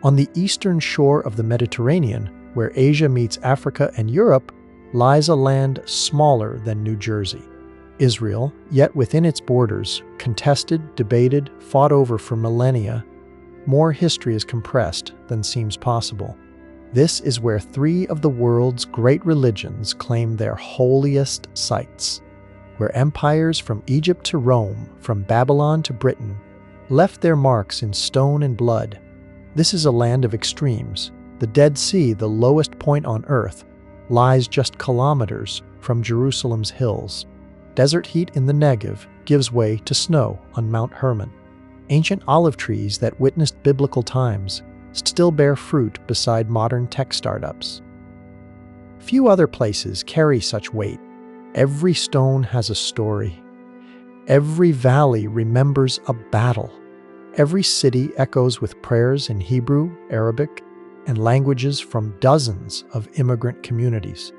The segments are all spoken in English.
On the eastern shore of the Mediterranean, where Asia meets Africa and Europe, lies a land smaller than New Jersey. Israel, yet within its borders, contested, debated, fought over for millennia, more history is compressed than seems possible. This is where three of the world's great religions claim their holiest sites, where empires from Egypt to Rome, from Babylon to Britain, left their marks in stone and blood. This is a land of extremes. The Dead Sea, the lowest point on earth, lies just kilometers from Jerusalem's hills. Desert heat in the Negev gives way to snow on Mount Hermon. Ancient olive trees that witnessed biblical times still bear fruit beside modern tech startups. Few other places carry such weight. Every stone has a story. Every valley remembers a battle. Every city echoes with prayers in Hebrew, Arabic, and languages from dozens of immigrant communities.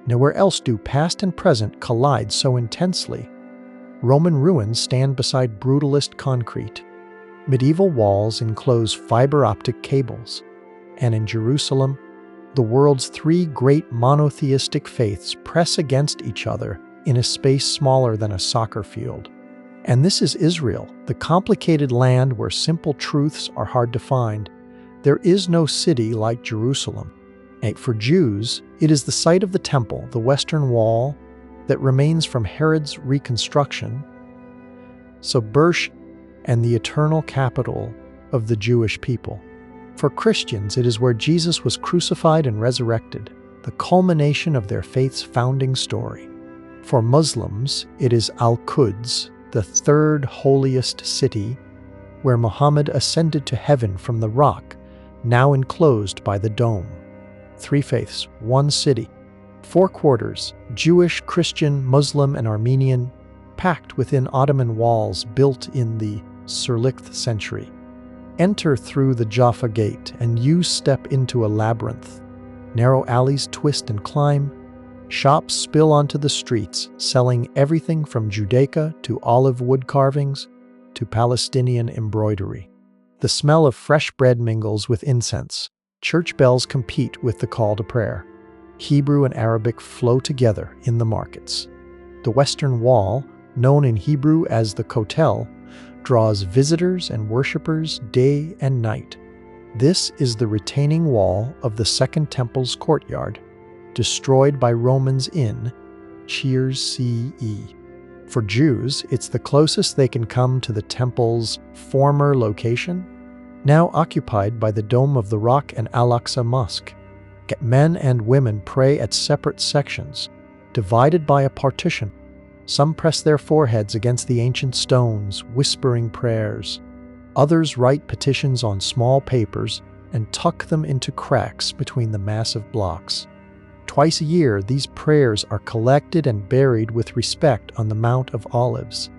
Nowhere else do past and present collide so intensely. Roman ruins stand beside brutalist concrete. Medieval walls enclose fiber optic cables. And in Jerusalem, the world's three great monotheistic faiths press against each other in a space smaller than a soccer field. And this is Israel, the complicated land where simple truths are hard to find. There is no city like Jerusalem. For Jews, it is the site of the temple, the Western Wall, that remains from Herod's reconstruction, so Bersh, and the eternal capital of the Jewish people. For Christians, it is where Jesus was crucified and resurrected, the culmination of their faith's founding story. For Muslims, it is Al-Quds, the third holiest city, where Muhammad ascended to heaven from the rock, now enclosed by the dome. Three faiths, one city, four quarters, Jewish, Christian, Muslim, and Armenian, packed within Ottoman walls built in the Sirlichth century. Enter through the Jaffa Gate, and you step into a labyrinth. Narrow alleys twist and climb. Shops spill onto the streets, selling everything from Judaica to olive wood carvings to Palestinian embroidery. The smell of fresh bread mingles with incense. Church bells compete with the call to prayer. Hebrew and Arabic flow together in the markets. The Western Wall, known in Hebrew as the Kotel, draws visitors and worshippers day and night. This is the retaining wall of the Second Temple's courtyard, destroyed by Romans in Cheers CE. For Jews, it's the closest they can come to the temple's former location, now occupied by the Dome of the Rock and Al-Aqsa Mosque. Men and women pray at separate sections, divided by a partition. Some press their foreheads against the ancient stones, whispering prayers. Others write petitions on small papers and tuck them into cracks between the massive blocks. Twice a year, these prayers are collected and buried with respect on the Mount of Olives.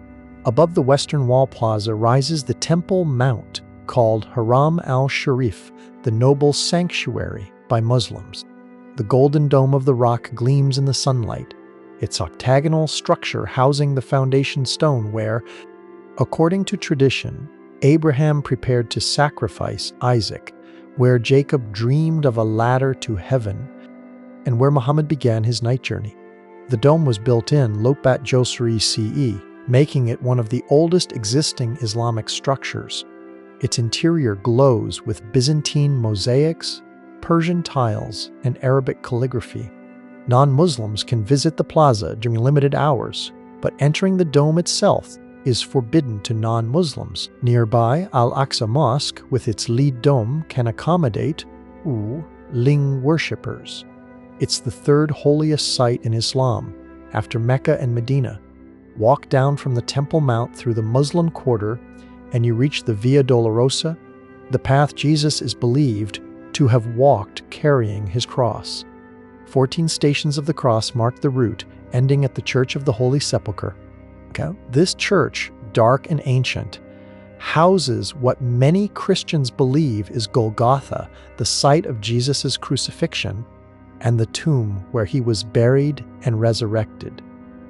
Above the Western Wall Plaza rises the Temple Mount, called Haram al-Sharif, the noble sanctuary by Muslims. The golden dome of the rock gleams in the sunlight, its octagonal structure housing the foundation stone where, according to tradition, Abraham prepared to sacrifice Isaac, where Jacob dreamed of a ladder to heaven, and where Muhammad began his night journey. The dome was built in Lopat Josri CE, making it one of the oldest existing Islamic structures. Its interior glows with Byzantine mosaics, Persian tiles, and Arabic calligraphy. Non-Muslims can visit the plaza during limited hours, but entering the dome itself is forbidden to non-Muslims. Nearby, Al-Aqsa Mosque, with its lead dome, can accommodate Ling worshippers. It's the third holiest site in Islam, after Mecca and Medina. Walk down from the Temple Mount through the Muslim quarter, and you reach the Via Dolorosa, the path Jesus is believed to have walked carrying his cross. 14 stations of the cross mark the route, ending at the Church of the Holy Sepulchre. This church, dark and ancient, houses what many Christians believe is Golgotha, the site of Jesus' crucifixion, and the tomb where he was buried and resurrected.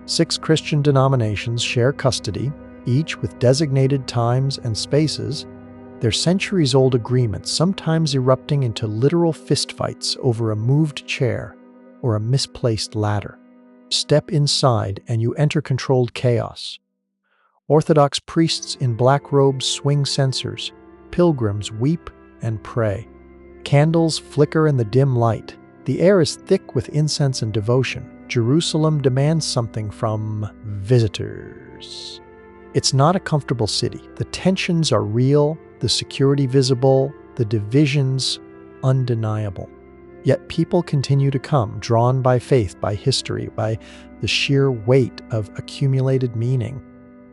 6 Christian denominations share custody, each with designated times and spaces, their centuries-old agreements sometimes erupting into literal fistfights over a moved chair or a misplaced ladder. Step inside and you enter controlled chaos. Orthodox priests in black robes swing censers. Pilgrims weep and pray. Candles flicker in the dim light. The air is thick with incense and devotion. Jerusalem demands something from visitors. It's not a comfortable city. The tensions are real, the security visible, the divisions undeniable. Yet people continue to come, drawn by faith, by history, by the sheer weight of accumulated meaning.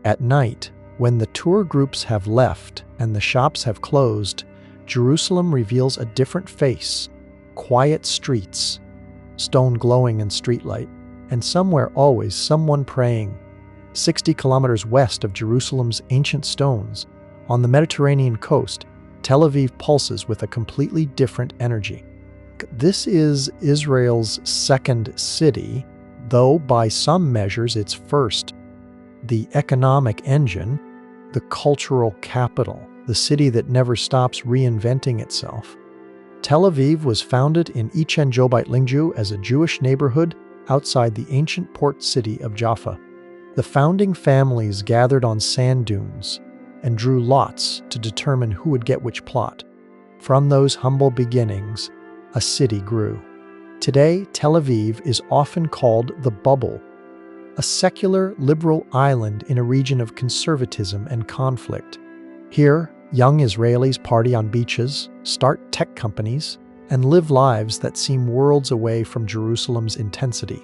At night, when the tour groups have left and the shops have closed, Jerusalem reveals a different face. Quiet streets, stone glowing in streetlight, and somewhere always someone praying. 60 kilometers west of Jerusalem's ancient stones, on the Mediterranean coast, Tel Aviv pulses with a completely different energy. This is Israel's second city, though by some measures its first. The economic engine, the cultural capital, the city that never stops reinventing itself. Tel Aviv was founded in Ichen Jobait Lingju as a Jewish neighborhood outside the ancient port city of Jaffa. The founding families gathered on sand dunes and drew lots to determine who would get which plot. From those humble beginnings, a city grew. Today, Tel Aviv is often called the Bubble, a secular, liberal island in a region of conservatism and conflict. Here, young Israelis party on beaches, start tech companies, and live lives that seem worlds away from Jerusalem's intensity.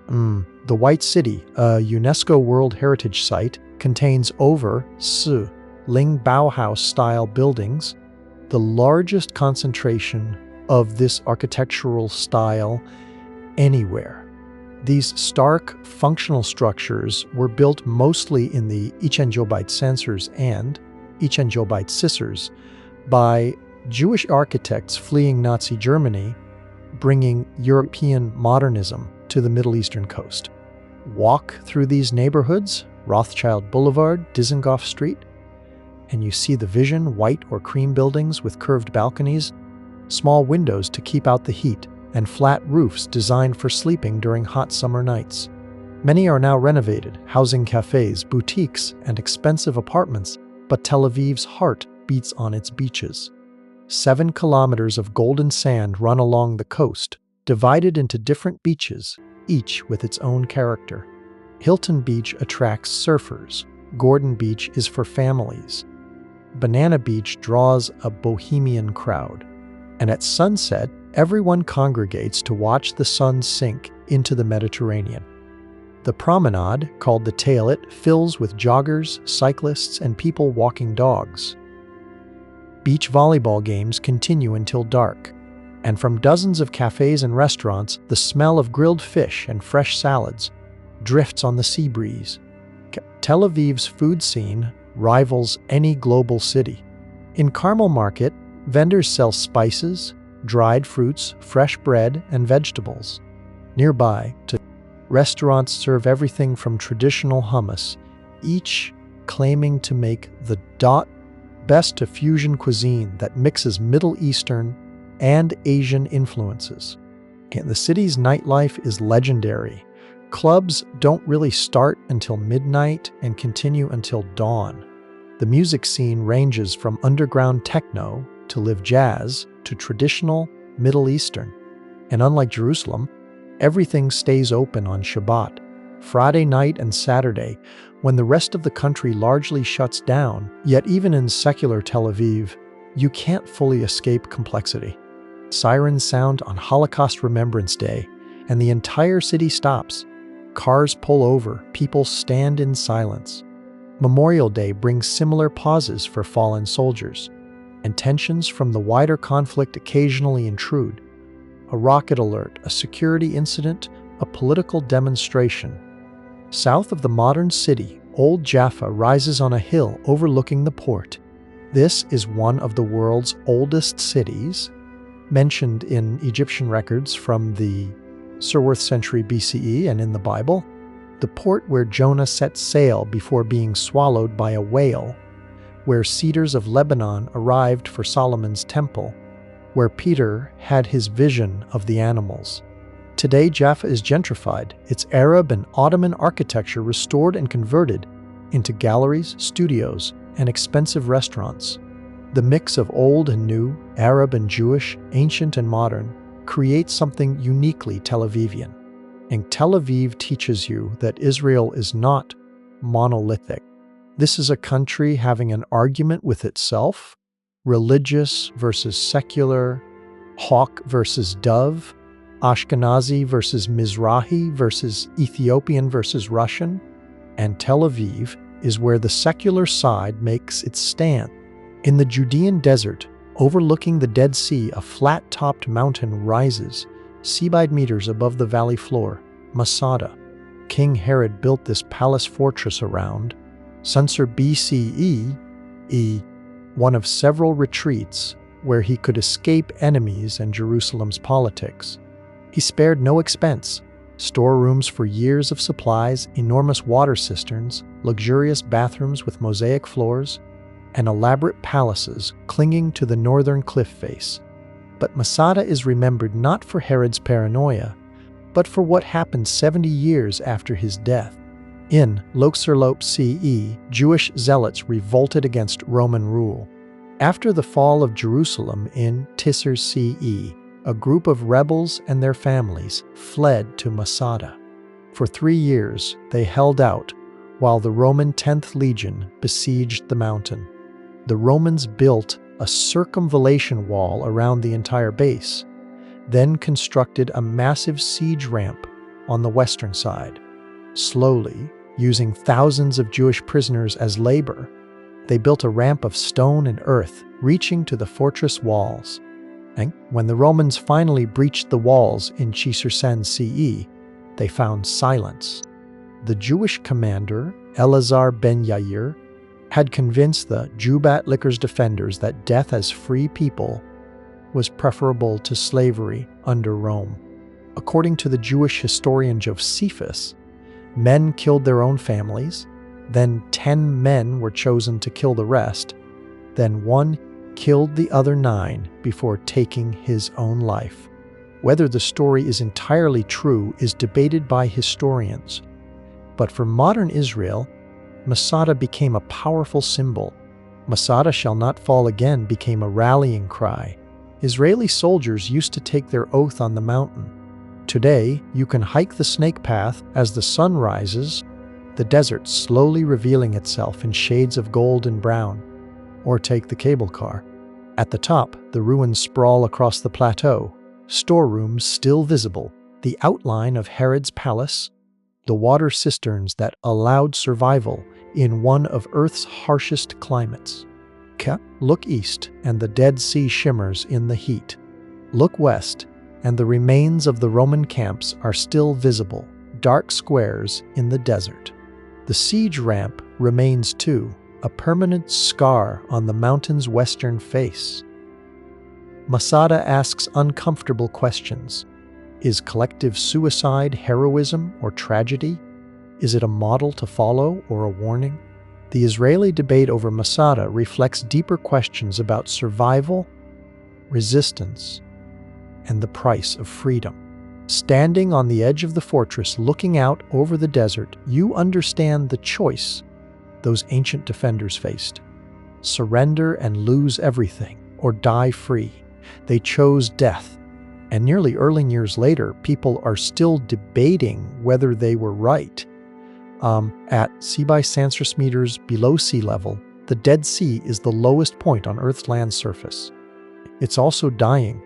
The White City, a UNESCO World Heritage Site, contains over Ling Bauhaus-style buildings, the largest concentration of this architectural style anywhere. These stark, functional structures were built mostly in the Ichen Jobait censors and Ichen Jobait scissors by Jewish architects fleeing Nazi Germany, bringing European modernism to the Middle Eastern coast. Walk through these neighborhoods, Rothschild Boulevard, Dizengoff Street, and you see the vision, white or cream buildings with curved balconies, small windows to keep out the heat, and flat roofs designed for sleeping during hot summer nights. Many are now renovated, housing cafes, boutiques, and expensive apartments, but Tel Aviv's heart beats on its beaches. 7 kilometers of golden sand run along the coast, divided into different beaches, each with its own character. Hilton Beach attracts surfers. Gordon Beach is for families. Banana Beach draws a bohemian crowd. And at sunset, everyone congregates to watch the sun sink into the Mediterranean. The promenade, called the Taillet, fills with joggers, cyclists, and people walking dogs. Beach volleyball games continue until dark, and from dozens of cafes and restaurants, the smell of grilled fish and fresh salads drifts on the sea breeze. Tel Aviv's food scene rivals any global city. In Carmel Market, vendors sell spices, dried fruits, fresh bread, and vegetables. Nearby, restaurants serve everything from traditional hummus, each claiming to make the best of fusion cuisine that mixes Middle Eastern and Asian influences. And the city's nightlife is legendary. Clubs don't really start until midnight and continue until dawn. The music scene ranges from underground techno to live jazz to traditional Middle Eastern. And unlike Jerusalem, everything stays open on Shabbat, Friday night and Saturday, when the rest of the country largely shuts down. Yet even in secular Tel Aviv, you can't fully escape complexity. Sirens sound on Holocaust Remembrance Day, and the entire city stops. Cars pull over, people stand in silence. Memorial Day brings similar pauses for fallen soldiers, and tensions from the wider conflict occasionally intrude. A rocket alert, a security incident, a political demonstration. South of the modern city, Old Jaffa rises on a hill overlooking the port. This is one of the world's oldest cities, mentioned in Egyptian records from the Sirworth century BCE and in the Bible. The port where Jonah set sail before being swallowed by a whale, where cedars of Lebanon arrived for Solomon's temple, where Peter had his vision of the animals. Today, Jaffa is gentrified, its Arab and Ottoman architecture restored and converted into galleries, studios, and expensive restaurants. The mix of old and new, Arab and Jewish, ancient and modern, creates something uniquely Tel Avivian. And Tel Aviv teaches you that Israel is not monolithic. This is a country having an argument with itself, religious versus secular, hawk versus dove, Ashkenazi versus Mizrahi versus Ethiopian versus Russian, and Tel Aviv is where the secular side makes its stand. In the Judean desert, overlooking the Dead Sea, a flat-topped mountain rises, seabed meters above the valley floor, Masada. King Herod built this palace fortress around, Sunsur BCE, one of several retreats where he could escape enemies and Jerusalem's politics. He spared no expense. Storerooms for years of supplies, enormous water cisterns, luxurious bathrooms with mosaic floors, and elaborate palaces clinging to the northern cliff face. But Masada is remembered not for Herod's paranoia, but for what happened 70 years after his death. In Loxerlope CE, Jewish zealots revolted against Roman rule. After the fall of Jerusalem in Tisr CE, a group of rebels and their families fled to Masada. For 3 years, they held out while the Roman 10th Legion besieged the mountain. The Romans built a circumvallation wall around the entire base, then constructed a massive siege ramp on the western side. Slowly, using thousands of Jewish prisoners as labor, they built a ramp of stone and earth reaching to the fortress walls. And when the Romans finally breached the walls in Cisarsen CE, they found silence. The Jewish commander, Eleazar ben Yair, had convinced the Jubat Liquor's defenders that death as free people was preferable to slavery under Rome. According to the Jewish historian Josephus, men killed their own families, then 10 men were chosen to kill the rest, then one killed the other 9 before taking his own life. Whether the story is entirely true is debated by historians, but for modern Israel, Masada became a powerful symbol. Masada shall not fall again became a rallying cry. Israeli soldiers used to take their oath on the mountain. Today, you can hike the snake path as the sun rises, the desert slowly revealing itself in shades of gold and brown, or take the cable car. At the top, the ruins sprawl across the plateau, storerooms still visible, the outline of Herod's palace, the water cisterns that allowed survival in one of Earth's harshest climates. Look east, and the Dead Sea shimmers in the heat. Look west, and the remains of the Roman camps are still visible, dark squares in the desert. The siege ramp remains too, a permanent scar on the mountain's western face. Masada asks uncomfortable questions. Is collective suicide heroism or tragedy? Is it a model to follow or a warning? The Israeli debate over Masada reflects deeper questions about survival, resistance, and the price of freedom. Standing on the edge of the fortress, looking out over the desert, you understand the choice those ancient defenders faced. Surrender and lose everything, or die free. They chose death. And nearly early years later, people are still debating whether they were right. At Seebi meters below sea level, the Dead Sea is the lowest point on Earth's land surface. It's also dying.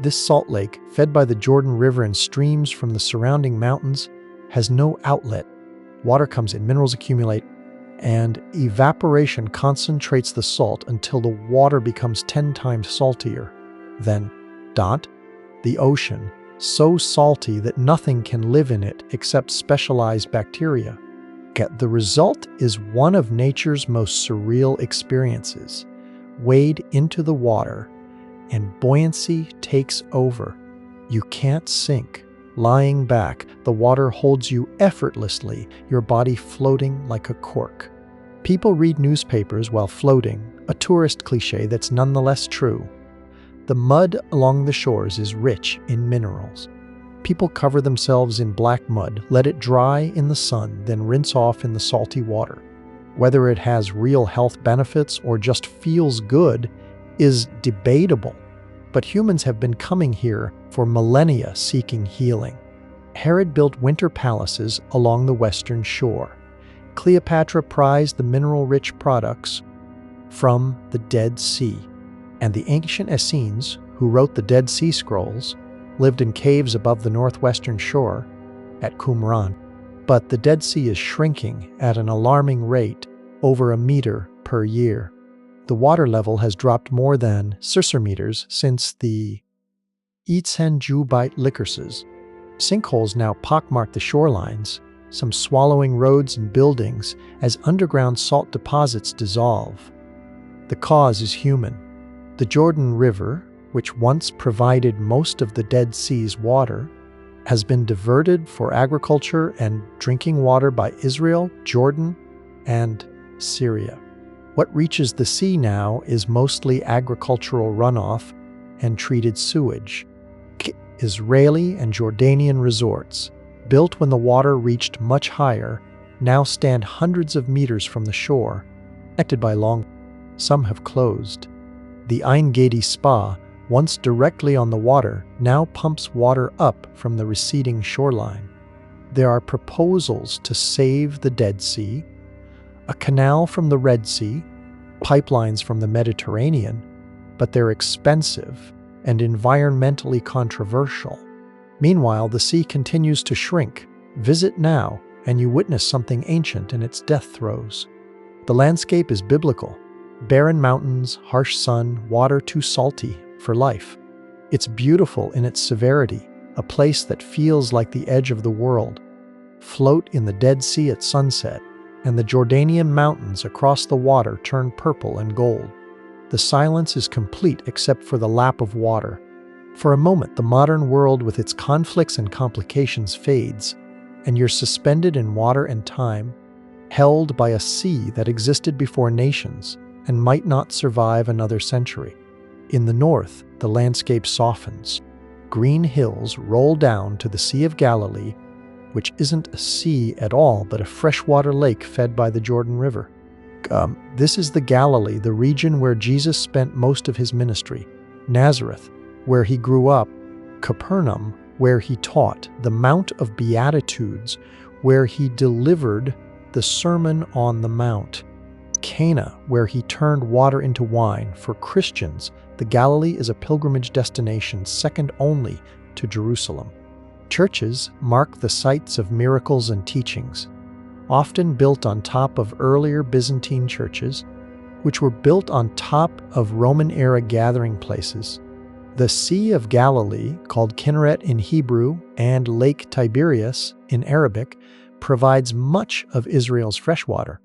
This salt lake, fed by the Jordan River and streams from the surrounding mountains, has no outlet. Water comes in, minerals accumulate, and evaporation concentrates the salt until the water becomes 10 times saltier. Then, the ocean, so salty that nothing can live in it except specialized bacteria. The result is one of nature's most surreal experiences. Wade into the water, and buoyancy takes over. You can't sink. Lying back, the water holds you effortlessly, your body floating like a cork. People read newspapers while floating, a tourist cliché that's nonetheless true. The mud along the shores is rich in minerals. People cover themselves in black mud, let it dry in the sun, then rinse off in the salty water. Whether it has real health benefits or just feels good is debatable, but humans have been coming here for millennia seeking healing. Herod built winter palaces along the western shore. Cleopatra prized the mineral-rich products from the Dead Sea, and the ancient Essenes, who wrote the Dead Sea Scrolls, lived in caves above the northwestern shore at Qumran. But the Dead Sea is shrinking at an alarming rate, over a meter per year. The water level has dropped more than 6 meters since the Likerses. Sinkholes now pockmark the shorelines, some swallowing roads and buildings as underground salt deposits dissolve. The cause is human. The Jordan River, which once provided most of the Dead Sea's water, has been diverted for agriculture and drinking water by Israel, Jordan, and Syria. What reaches the sea now is mostly agricultural runoff and treated sewage. Israeli and Jordanian resorts, built when the water reached much higher, now stand hundreds of meters from the shore, connected by long. Some have closed. The Ein Gedi Spa, once directly on the water, now pumps water up from the receding shoreline. There are proposals to save the Dead Sea, a canal from the Red Sea, pipelines from the Mediterranean, but they're expensive and environmentally controversial. Meanwhile, the sea continues to shrink. Visit now, and you witness something ancient in its death throes. The landscape is biblical. Barren mountains, harsh sun, water too salty for life. It's beautiful in its severity, a place that feels like the edge of the world. Float in the Dead Sea at sunset, and the Jordanian mountains across the water turn purple and gold. The silence is complete except for the lap of water. For a moment, the modern world with its conflicts and complications fades, and you're suspended in water and time, held by a sea that existed before nations and might not survive another century. In the north, the landscape softens. Green hills roll down to the Sea of Galilee, which isn't a sea at all, but a freshwater lake fed by the Jordan River. This is the Galilee, the region where Jesus spent most of his ministry. Nazareth, where he grew up. Capernaum, where he taught. The Mount of Beatitudes, where he delivered the Sermon on the Mount. Cana, where he turned water into wine. For Christians, the Galilee is a pilgrimage destination second only to Jerusalem. Churches mark the sites of miracles and teachings, often built on top of earlier Byzantine churches, which were built on top of Roman-era gathering places. The Sea of Galilee, called Kinneret in Hebrew and Lake Tiberias in Arabic, provides much of Israel's freshwater.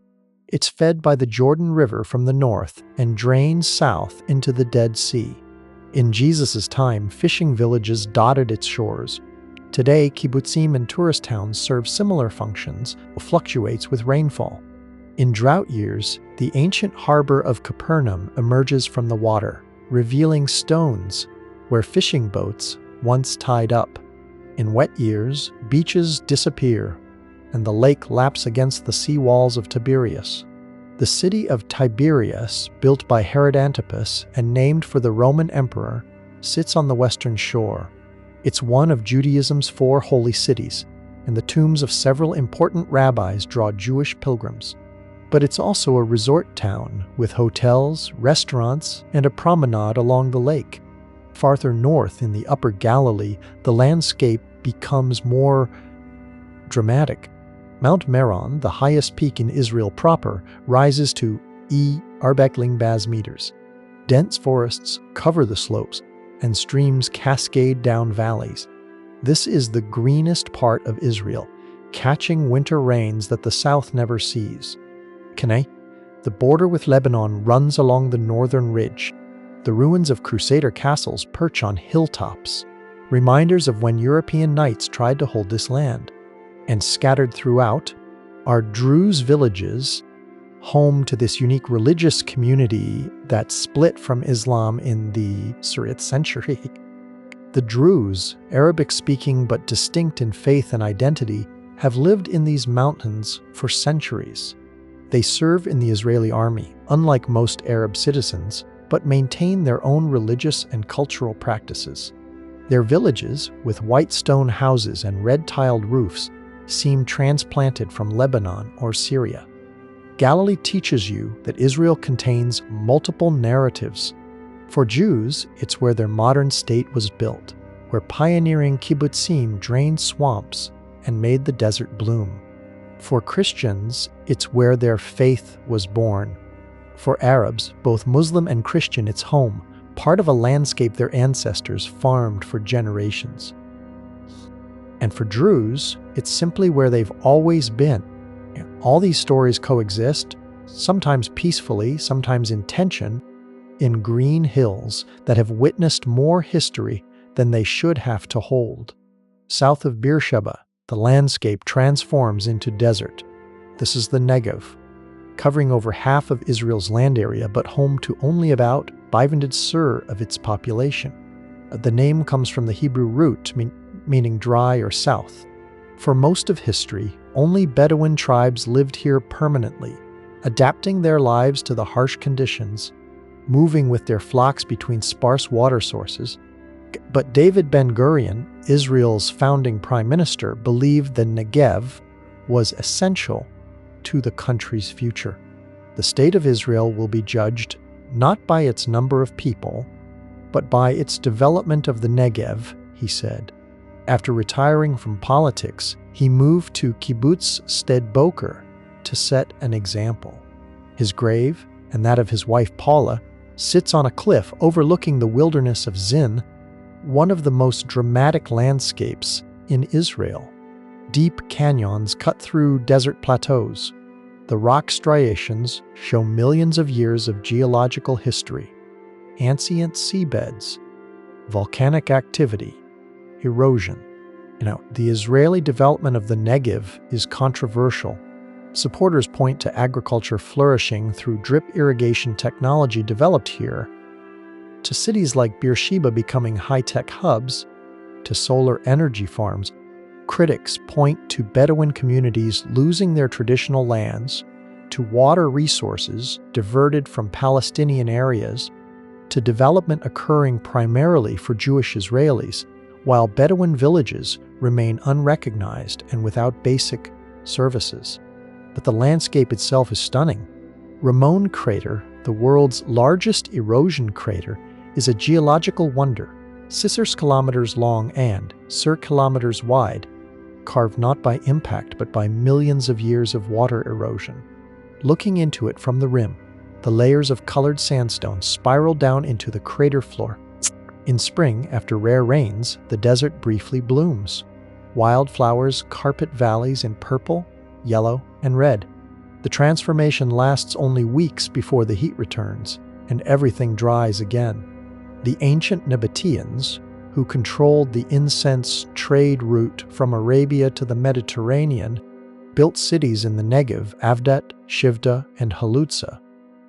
It's fed by the Jordan River from the north and drains south into the Dead Sea. In Jesus' time, fishing villages dotted its shores. Today, kibbutzim and tourist towns serve similar functions, fluctuates with rainfall. In drought years, the ancient harbor of Capernaum emerges from the water, revealing stones where fishing boats once tied up. In wet years, beaches disappear, and the lake laps against the sea walls of Tiberias. The city of Tiberias, built by Herod Antipas and named for the Roman emperor, sits on the western shore. It's one of Judaism's 4 holy cities, and the tombs of several important rabbis draw Jewish pilgrims. But it's also a resort town with hotels, restaurants, and a promenade along the lake. Farther north in the upper Galilee, the landscape becomes more dramatic. Mount Meron, the highest peak in Israel proper, rises to 4,000 meters. Dense forests cover the slopes, and streams cascade down valleys. This is the greenest part of Israel, catching winter rains that the south never sees. Cannae, the border with Lebanon, runs along the northern ridge. The ruins of Crusader castles perch on hilltops, reminders of when European knights tried to hold this land. And scattered throughout are Druze villages home to this unique religious community that split from Islam in the 3rd century. The Druze, Arabic-speaking but distinct in faith and identity, have lived in these mountains for centuries. They serve in the Israeli army, unlike most Arab citizens, but maintain their own religious and cultural practices. Their villages, with white stone houses and red-tiled roofs, seem transplanted from Lebanon or Syria. Galilee teaches you that Israel contains multiple narratives. For Jews, it's where their modern state was built, where pioneering kibbutzim drained swamps and made the desert bloom. For Christians, it's where their faith was born. For Arabs, both Muslim and Christian, it's home, part of a landscape their ancestors farmed for generations. And for Druze, it's simply where they've always been. All these stories coexist, sometimes peacefully, sometimes in tension, in green hills that have witnessed more history than they should have to hold. South of Beersheba, the landscape transforms into desert. This is the Negev, covering over half of Israel's land area, but home to only about 500 sur of its population. The name comes from the Hebrew root, meaning dry or south. For most of history, only Bedouin tribes lived here permanently, adapting their lives to the harsh conditions, moving with their flocks between sparse water sources. But David Ben-Gurion, Israel's founding prime minister, believed the Negev was essential to the country's future. The state of Israel will be judged not by its number of people, but by its development of the Negev, he said. After retiring from politics, he moved to Kibbutz Sde Boker to set an example. His grave, and that of his wife Paula, sits on a cliff overlooking the wilderness of Zin, one of the most dramatic landscapes in Israel. Deep canyons cut through desert plateaus. The rock striations show millions of years of geological history, ancient seabeds, volcanic activity, erosion. The Israeli development of the Negev is controversial. Supporters point to agriculture flourishing through drip irrigation technology developed here, to cities like Beersheba becoming high-tech hubs, to solar energy farms. Critics point to Bedouin communities losing their traditional lands, to water resources diverted from Palestinian areas, to development occurring primarily for Jewish Israelis, while Bedouin villages remain unrecognized and without basic services. But the landscape itself is stunning. Ramon Crater, the world's largest erosion crater, is a geological wonder, 6 kilometers long and 6 kilometers wide, carved not by impact but by millions of years of water erosion. Looking into it from the rim, the layers of colored sandstone spiral down into the crater floor. In spring, after rare rains, the desert briefly blooms. Wildflowers carpet valleys in purple, yellow, and red. The transformation lasts only weeks before the heat returns, and everything dries again. The ancient Nabateans, who controlled the incense trade route from Arabia to the Mediterranean, built cities in the Negev, Avdat, Shivda, and Halutza.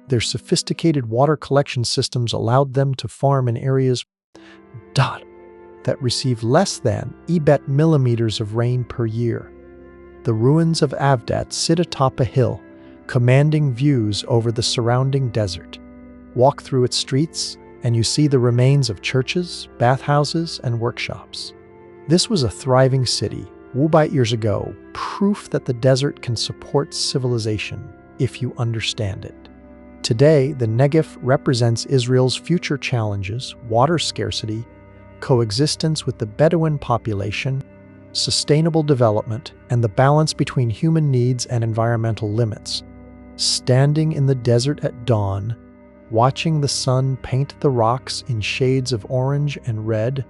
Their sophisticated water collection systems allowed them to farm in areas that receive less than 8 millimeters of rain per year. The ruins of Avdat sit atop a hill, commanding views over the surrounding desert. Walk through its streets, and you see the remains of churches, bathhouses, and workshops. This was a thriving city, Wubai years ago, proof that the desert can support civilization if you understand it. Today, the Negev represents Israel's future challenges: water scarcity, coexistence with the Bedouin population, sustainable development, and the balance between human needs and environmental limits. Standing in the desert at dawn, watching the sun paint the rocks in shades of orange and red,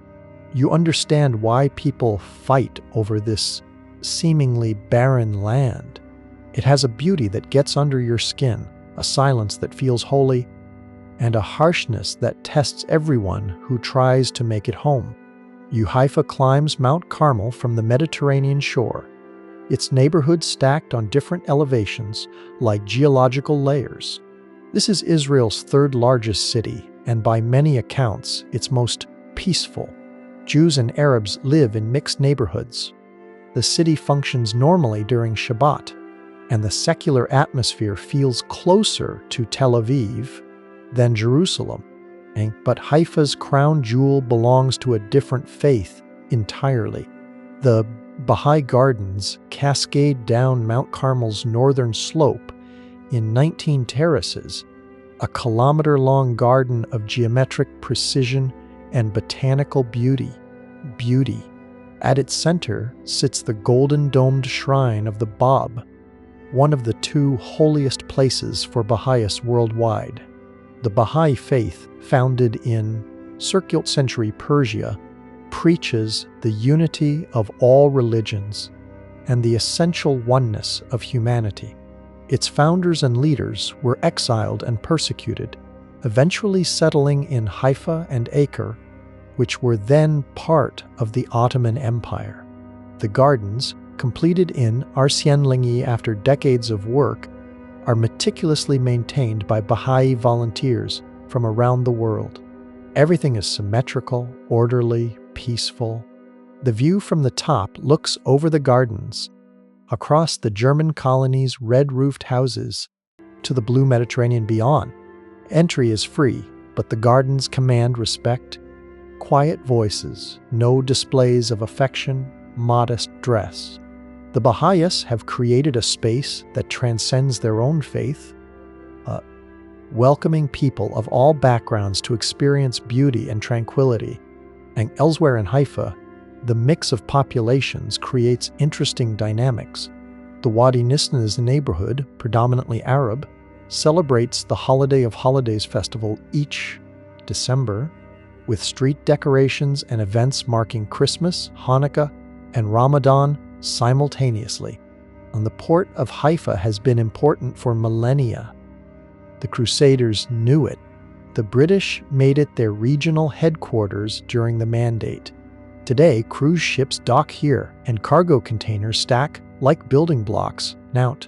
you understand why people fight over this seemingly barren land. It has a beauty that gets under your skin, a silence that feels holy, and a harshness that tests everyone who tries to make it home. Haifa climbs Mount Carmel from the Mediterranean shore, its neighborhoods stacked on different elevations like geological layers. This is Israel's third largest city, and by many accounts, its most peaceful. Jews and Arabs live in mixed neighborhoods. The city functions normally during Shabbat, and the secular atmosphere feels closer to Tel Aviv than Jerusalem. But Haifa's crown jewel belongs to a different faith entirely. The Baha'i Gardens cascade down Mount Carmel's northern slope in 19 terraces, a kilometer-long garden of geometric precision and botanical beauty. At its center sits the golden-domed shrine of the Bab, one of the two holiest places for Baha'is worldwide. The Baha'i faith, founded in 3rd century Persia, preaches the unity of all religions and the essential oneness of humanity. Its founders and leaders were exiled and persecuted, eventually settling in Haifa and Acre, which were then part of the Ottoman Empire. The gardens, completed in Arsyenlingi after decades of work, are meticulously maintained by Baha'i volunteers from around the world. Everything is symmetrical, orderly, peaceful. The view from the top looks over the gardens, across the German colony's red-roofed houses, to the blue Mediterranean beyond. Entry is free, but the gardens command respect. Quiet voices, no displays of affection, modest dress. The Baha'is have created a space that transcends their own faith, welcoming people of all backgrounds to experience beauty and tranquility. And elsewhere in Haifa, the mix of populations creates interesting dynamics. The Wadi Nisna's neighborhood, predominantly Arab, celebrates the Holiday of Holidays festival each December, with street decorations and events marking Christmas, Hanukkah, and Ramadan simultaneously. And the port of Haifa has been important for millennia. The Crusaders knew it. The British made it their regional headquarters during the Mandate. Today, cruise ships dock here, and cargo containers stack like building blocks. Nout.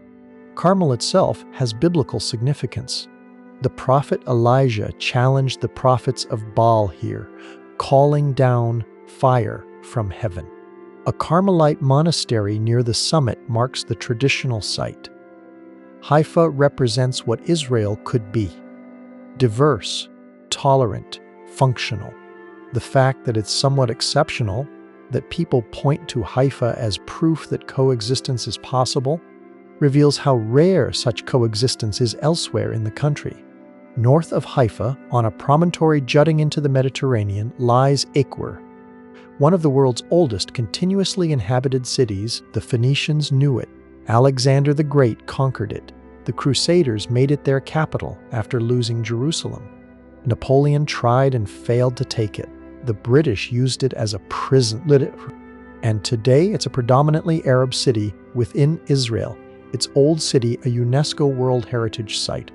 Carmel itself has biblical significance. The prophet Elijah challenged the prophets of Baal here, calling down fire from heaven. A Carmelite monastery near the summit marks the traditional site. Haifa represents what Israel could be: diverse, tolerant, functional. The fact that it's somewhat exceptional, that people point to Haifa as proof that coexistence is possible, reveals how rare such coexistence is elsewhere in the country. North of Haifa, on a promontory jutting into the Mediterranean, lies Acre. One of the world's oldest continuously inhabited cities, the Phoenicians knew it. Alexander the Great conquered it. The Crusaders made it their capital after losing Jerusalem. Napoleon tried and failed to take it. The British used it as a prison. And today it's a predominantly Arab city within Israel, its old city a UNESCO World Heritage Site.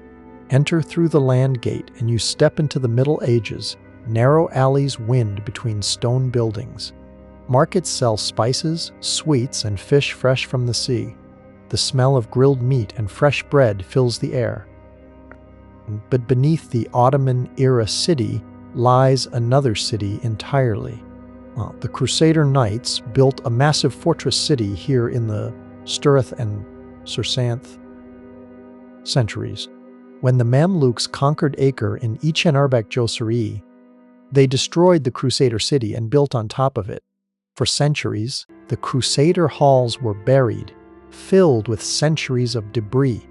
Enter through the land gate and you step into the Middle Ages. Narrow alleys wind between stone buildings. Markets sell spices, sweets, and fish fresh from the sea. The smell of grilled meat and fresh bread fills the air. But beneath the Ottoman-era city lies another city entirely. The Crusader Knights built a massive fortress city here in the Sturth and Sursanth centuries. When the Mamluks conquered Acre in Ichenarbek Joseri, they destroyed the Crusader city and built on top of it. For centuries, the Crusader halls were buried, filled with centuries of debris.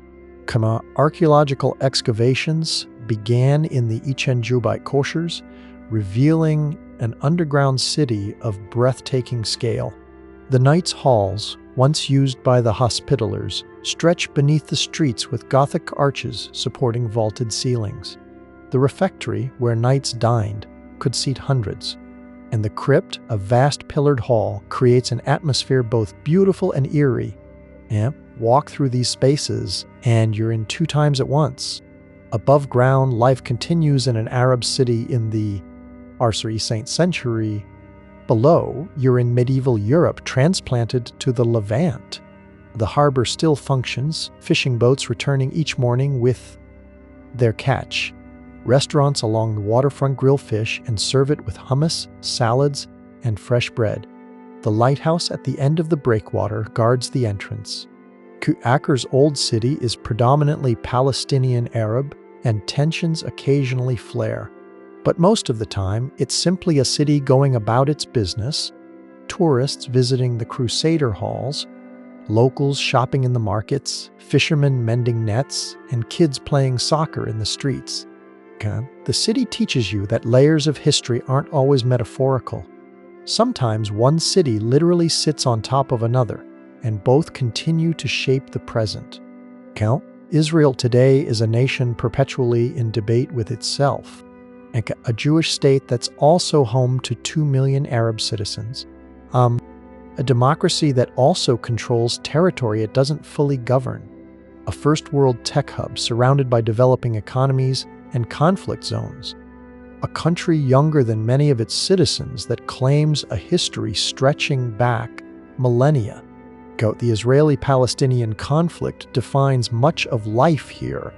Archaeological excavations began in the Ichenjubite koshers, revealing an underground city of breathtaking scale. The Knights' halls, once used by the Hospitallers, stretch beneath the streets with Gothic arches supporting vaulted ceilings. The refectory, where knights dined, could seat hundreds. And the crypt, a vast pillared hall, creates an atmosphere both beautiful and eerie. Walk through these spaces, and you're in two times at once. Above ground, life continues in an Arab city in the Saint century. Below, you're in medieval Europe transplanted to the Levant. The harbor still functions, fishing boats returning each morning with their catch. Restaurants along the waterfront grill fish and serve it with hummus, salads, and fresh bread. The lighthouse at the end of the breakwater guards the entrance. Acre's old city is predominantly Palestinian Arab, and tensions occasionally flare. But most of the time, it's simply a city going about its business, tourists visiting the Crusader halls, locals shopping in the markets, fishermen mending nets, and kids playing soccer in the streets. The city teaches you that layers of history aren't always metaphorical. Sometimes one city literally sits on top of another, and both continue to shape the present. Israel today is a nation perpetually in debate with itself, a Jewish state that's also home to 2 million Arab citizens, a democracy that also controls territory it doesn't fully govern, a first-world tech hub surrounded by developing economies and conflict zones, a country younger than many of its citizens that claims a history stretching back millennia. The Israeli-Palestinian conflict defines much of life here.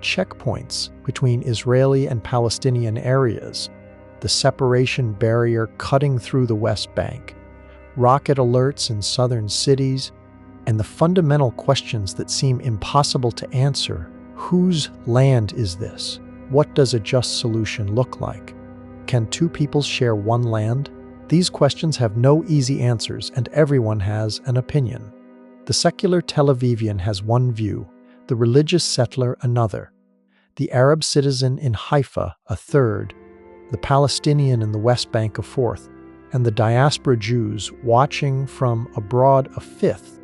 Checkpoints between Israeli and Palestinian areas, the separation barrier cutting through the West Bank, rocket alerts in southern cities, and the fundamental questions that seem impossible to answer. Whose land is this? What does a just solution look like? Can two peoples share one land? These questions have no easy answers, and everyone has an opinion. The secular Tel Avivian has one view, the religious settler another, the Arab citizen in Haifa a third, the Palestinian in the West Bank a fourth, and the diaspora Jews watching from abroad a fifth.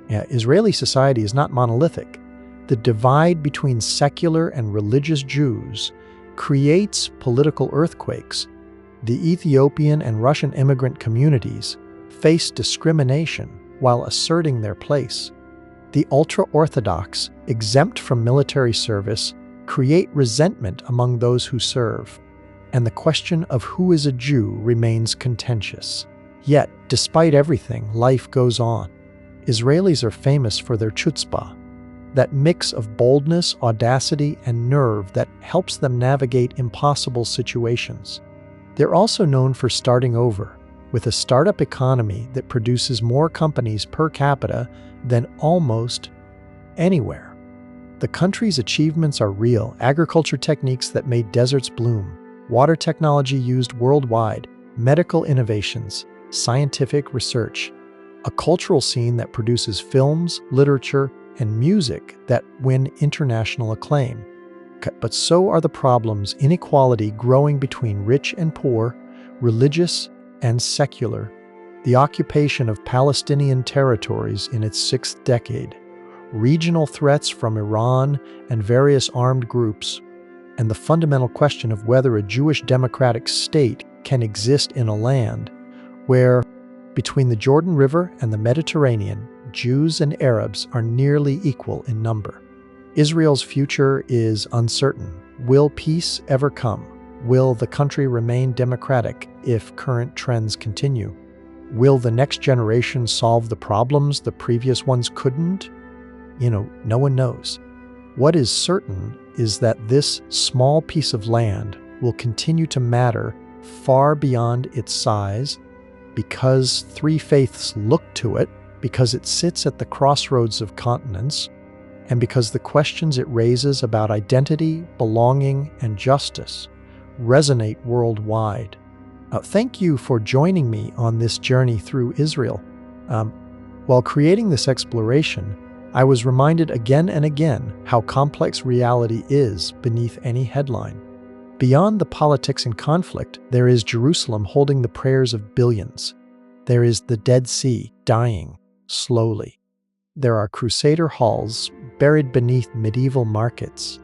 Israeli society is not monolithic. The divide between secular and religious Jews creates political earthquakes. The Ethiopian and Russian immigrant communities face discrimination while asserting their place. The ultra-Orthodox, exempt from military service, create resentment among those who serve. And the question of who is a Jew remains contentious. Yet, despite everything, life goes on. Israelis are famous for their chutzpah, that mix of boldness, audacity, and nerve that helps them navigate impossible situations. They're also known for starting over, with a startup economy that produces more companies per capita than almost anywhere. The country's achievements are real: agriculture techniques that made deserts bloom, water technology used worldwide, medical innovations, scientific research, a cultural scene that produces films, literature, and music that win international acclaim. But so are the problems: inequality growing between rich and poor, religious and secular, the occupation of Palestinian territories in its 6th decade, regional threats from Iran and various armed groups, and the fundamental question of whether a Jewish democratic state can exist in a land where, between the Jordan River and the Mediterranean, Jews and Arabs are nearly equal in number. Israel's future is uncertain. Will peace ever come? Will the country remain democratic if current trends continue? Will the next generation solve the problems the previous ones couldn't? No one knows. What is certain is that this small piece of land will continue to matter far beyond its size, because three faiths look to it, because it sits at the crossroads of continents, and because the questions it raises about identity, belonging, and justice resonate worldwide. Thank you for joining me on this journey through Israel. While creating this exploration, I was reminded again and again how complex reality is beneath any headline. Beyond the politics and conflict, there is Jerusalem holding the prayers of billions. There is the Dead Sea dying slowly. There are Crusader halls buried beneath medieval markets.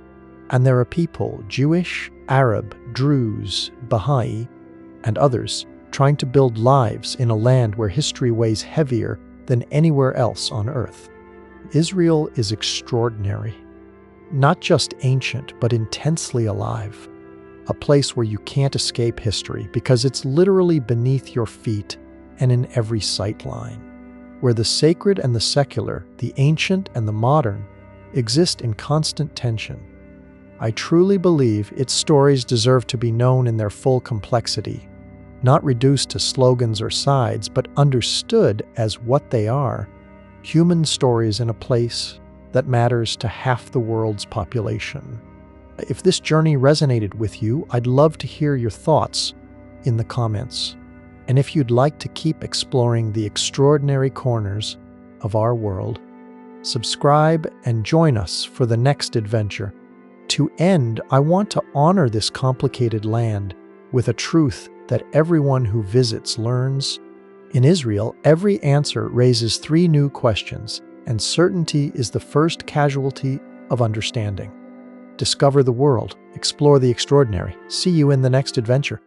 And there are people, Jewish, Arab, Druze, Baha'i, and others, trying to build lives in a land where history weighs heavier than anywhere else on earth. Israel is extraordinary. Not just ancient, but intensely alive. A place where you can't escape history because it's literally beneath your feet and in every sight line. where the sacred and the secular, the ancient and the modern, exist in constant tension. I truly believe its stories deserve to be known in their full complexity, not reduced to slogans or sides, but understood as what they are: human stories in a place that matters to half the world's population. If this journey resonated with you, I'd love to hear your thoughts in the comments. And if you'd like to keep exploring the extraordinary corners of our world, subscribe and join us for the next adventure. To end, I want to honor this complicated land with a truth that everyone who visits learns. In Israel, every answer raises 3 new questions, and certainty is the first casualty of understanding. Discover the world, explore the extraordinary. See you in the next adventure.